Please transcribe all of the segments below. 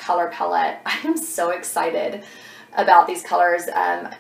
color palette. I am so excited about these colors.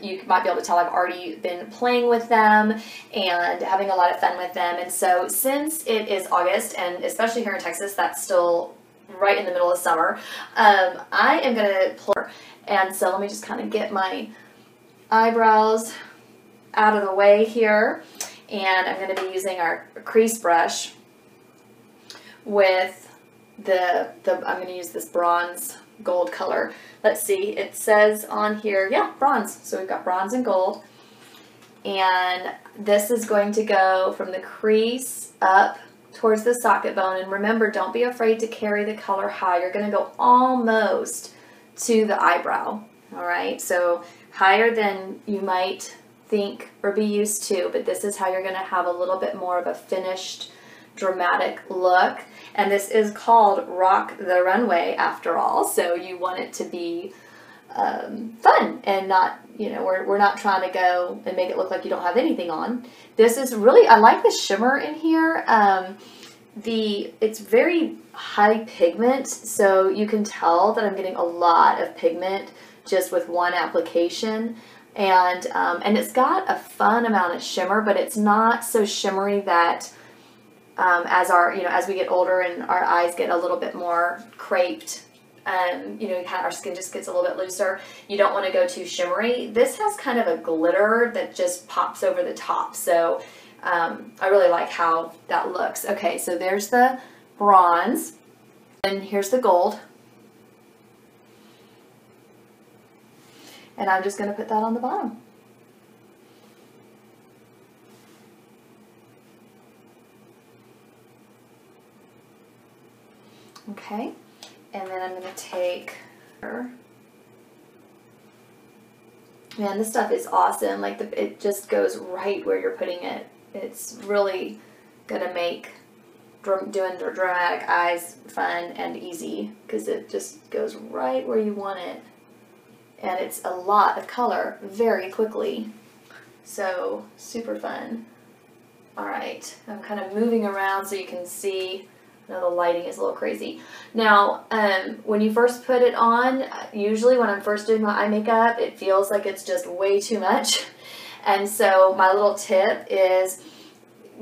You might be able to tell I've already been playing with them and having a lot of fun with them. And so since it is August, and especially here in Texas, that's still right in the middle of summer, I am going to play. And so let me just kind of get my eyebrows out of the way here. And I'm going to be using our crease brush with I'm going to use this bronze gold color. Let's see, it says on here, yeah, bronze. So we've got bronze and gold. And this is going to go from the crease up towards the socket bone. And remember, don't be afraid to carry the color high. You're going to go almost to the eyebrow. All right, so higher than you might think or be used to, but this is how you're going to have a little bit more of a finished, dramatic look. And this is called Rock the Runway after all, so you want it to be fun and not, you know, we're not trying to go and make it look like you don't have anything on. This is really, I like the shimmer in here. It's very high pigment, so you can tell that I'm getting a lot of pigment just with one application. And it's got a fun amount of shimmer, but it's not so shimmery that as we get older and our eyes get a little bit more creped, our skin just gets a little bit looser. You don't want to go too shimmery. This has kind of a glitter that just pops over the top. So I really like how that looks. Okay, so there's the bronze, and here's the gold. And I'm just going to put that on the bottom. Okay, and then I'm going to take her. Man, this stuff is awesome. Like, it just goes right where you're putting it. It's really going to make doing the dramatic eyes fun and easy because it just goes right where you want it. And it's a lot of color very quickly. So, super fun. All right, I'm kind of moving around so you can see. I know the lighting is a little crazy. Now, when you first put it on, usually when I'm first doing my eye makeup, it feels like it's just way too much. And so my little tip is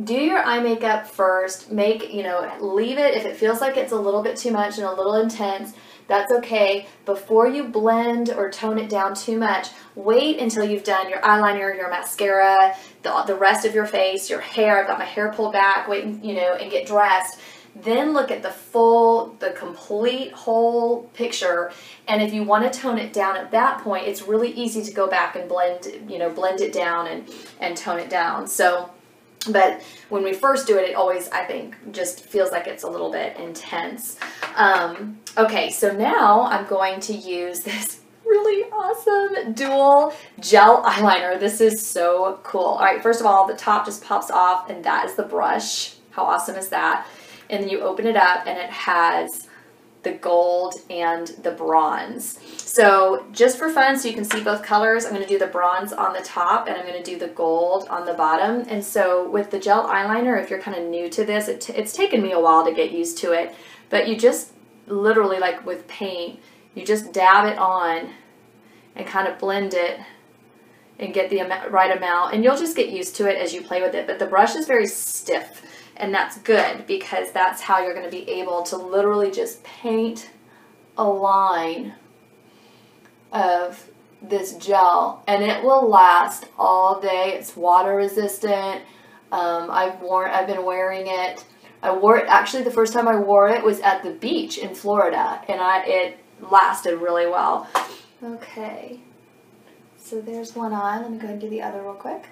do your eye makeup first. Leave it if it feels like it's a little bit too much and a little intense. That's okay. Before you blend or tone it down too much, wait until you've done your eyeliner, your mascara, the rest of your face, your hair. I've got my hair pulled back, wait, and get dressed. Then look at the complete whole picture. And if you want to tone it down at that point, it's really easy to go back and blend it down and tone it down. So, but when we first do it, it always, I think, just feels like it's a little bit intense. Okay, so now I'm going to use this really awesome dual gel eyeliner. This is so cool. All right, first of all, the top just pops off, and that is the brush. How awesome is that? And then you open it up, and it has the gold and the bronze. So just for fun, so you can see both colors, I'm going to do the bronze on the top, and I'm going to do the gold on the bottom. And so with the gel eyeliner, if you're kind of new to this, it's taken me a while to get used to it, but you just literally, like with paint, you just dab it on and kind of blend it and get the right amount, and you'll just get used to it as you play with it. But the brush is very stiff, and that's good because that's how you're going to be able to literally just paint a line of this gel, and it will last all day. It's water resistant. I've been wearing it. I wore it, actually the first time I wore it was at the beach in Florida, and it lasted really well. Okay, so there's one eye. Let me go ahead and do the other real quick.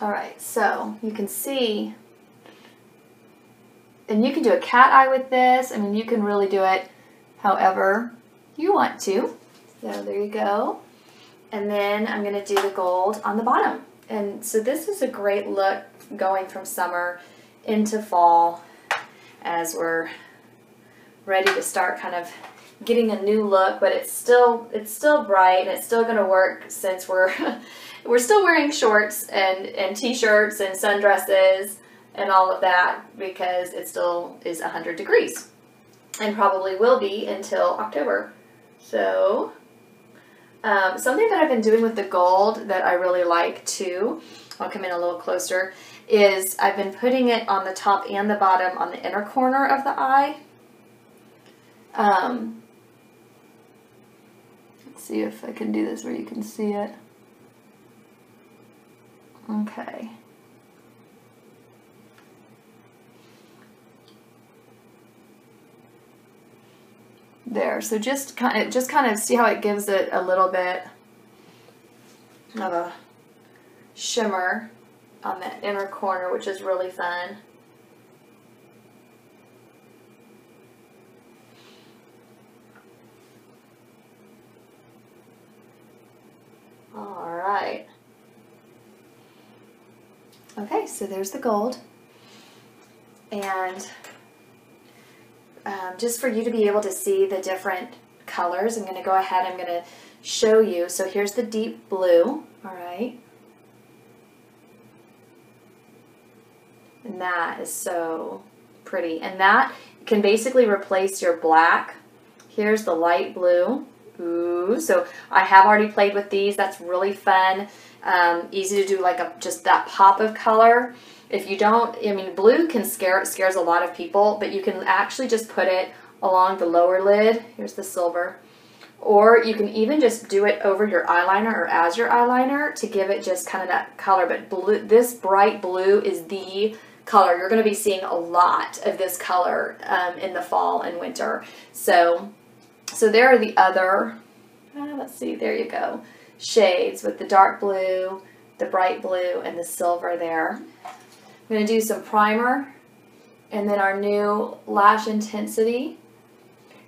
Alright, so you can see, and you can do a cat eye with this. I mean, you can really do it however you want to. So there you go. And then I'm going to do the gold on the bottom. And so this is a great look going from summer into fall as we're ready to start kind of getting a new look, but it's still bright, and it's still going to work since we're still wearing shorts and t-shirts and sundresses and all of that because it still is 100 degrees. and probably will be until October. So something that I've been doing with the gold that I really like too, I'll come in a little closer, is I've been putting it on the top and the bottom on the inner corner of the eye. Let's see if I can do this where you can see it. Okay. There, so just kind of see how it gives it a little bit of a shimmer on that inner corner, which is really fun. All right. Okay, so there's the gold. And just for you to be able to see the different colors, I'm going to go ahead, I'm going to show you. So here's the deep blue, all right? And that is so pretty. And that can basically replace your black. Here's the light blue. Ooh, so I have already played with these. That's really fun. Easy to do, like just that pop of color. If you don't, I mean, blue can scares a lot of people, but you can actually just put it along the lower lid. Here's the silver. Or you can even just do it over your eyeliner or as your eyeliner to give it just kind of that color. But blue, this bright blue is the color. You're going to be seeing a lot of this color in the fall and winter. So there are the other, let's see, there you go, shades with the dark blue, the bright blue, and the silver there. I'm going to do some primer and then our new lash intensity.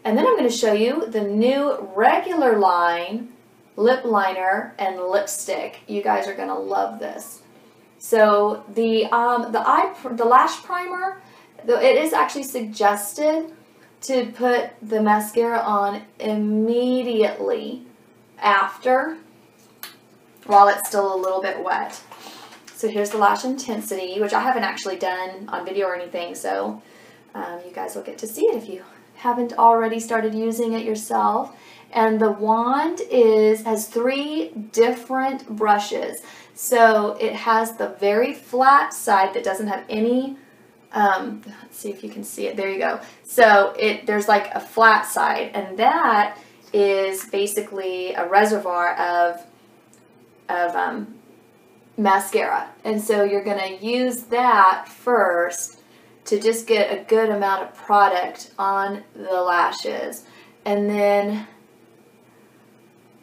And then I'm going to show you the new regular line lip liner and lipstick. You guys are going to love this. So the lash primer, though it is actually suggested to put the mascara on immediately after while it's still a little bit wet. So here's the lash intensity, which I haven't actually done on video or anything, so you guys will get to see it if you haven't already started using it yourself. And the wand has 3 different brushes. So it has the very flat side that doesn't have any, let's see if you can see it, there you go. So there's like a flat side, and that is basically a reservoir of mascara. And so you're going to use that first to just get a good amount of product on the lashes. And then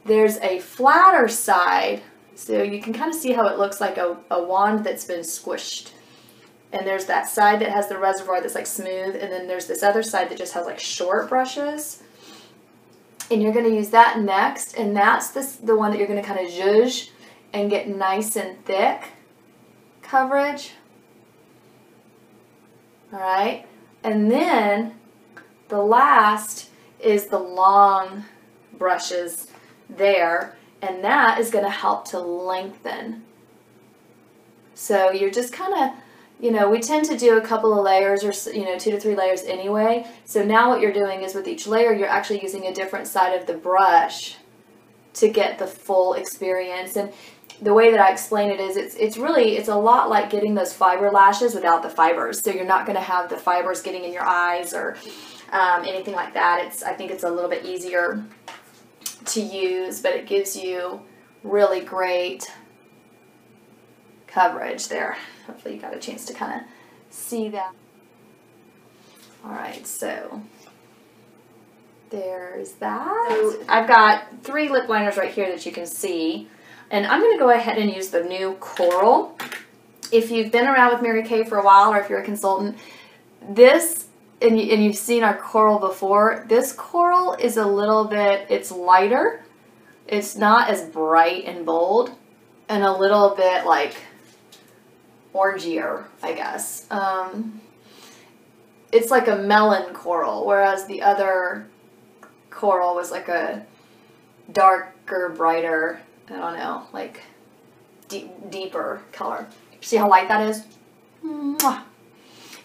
there's a flatter side, so you can kind of see how it looks like a wand that's been squished. And there's that side that has the reservoir that's like smooth, and then there's this other side that just has like short brushes. And you're going to use that next, and that's the one that you're going to kind of zhuzh and get nice and thick coverage. All right, and then the last is the long brushes there, and that is going to help to lengthen. So you're just kind of, you know, we tend to do a couple of layers, or 2 to 3 layers anyway. So now what you're doing is with each layer, you're actually using a different side of the brush to get the full experience. And the way that I explain it is it's a lot like getting those fiber lashes without the fibers. So you're not going to have the fibers getting in your eyes or anything like that. I think it's a little bit easier to use, but it gives you really great coverage there. Hopefully you got a chance to kind of see that. All right, so there's that. So I've got 3 lip liners right here that you can see. And I'm going to go ahead and use the new Coral. If you've been around with Mary Kay for a while, or if you're a consultant, this, and you've seen our Coral before, this Coral is a little bit, it's lighter. It's not as bright and bold, and a little bit like orangier, I guess. It's like a melon coral, whereas the other coral was like a darker, brighter, I don't know, like deeper color. See how light that is? Mwah.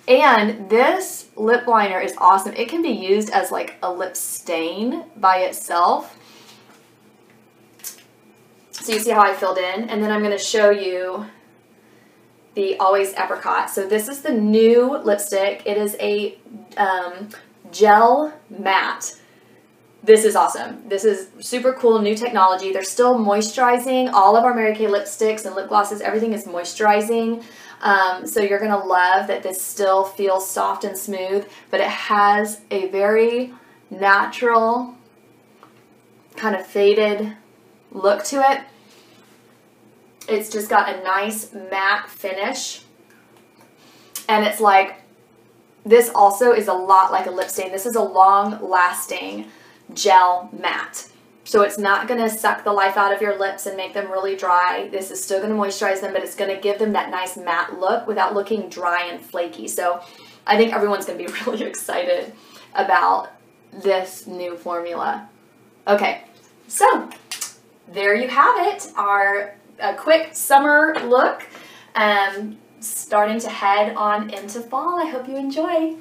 And this lip liner is awesome. It can be used as like a lip stain by itself. So you see how I filled in? And then I'm going to show you the Always Apricot. So this is the new lipstick. It is a gel matte. This is awesome. This is super cool, new technology. They're still moisturizing. All of our Mary Kay lipsticks and lip glosses, everything is moisturizing. So you're going to love that this still feels soft and smooth, but it has a very natural, kind of faded look to it. It's just got a nice matte finish. And it's like, this also is a lot like a lip stain. This is a long-lasting gel matte. So it's not going to suck the life out of your lips and make them really dry. This is still going to moisturize them, but it's going to give them that nice matte look without looking dry and flaky. So I think everyone's going to be really excited about this new formula. Okay, so there you have it. Our quick summer look, starting to head on into fall. I hope you enjoy.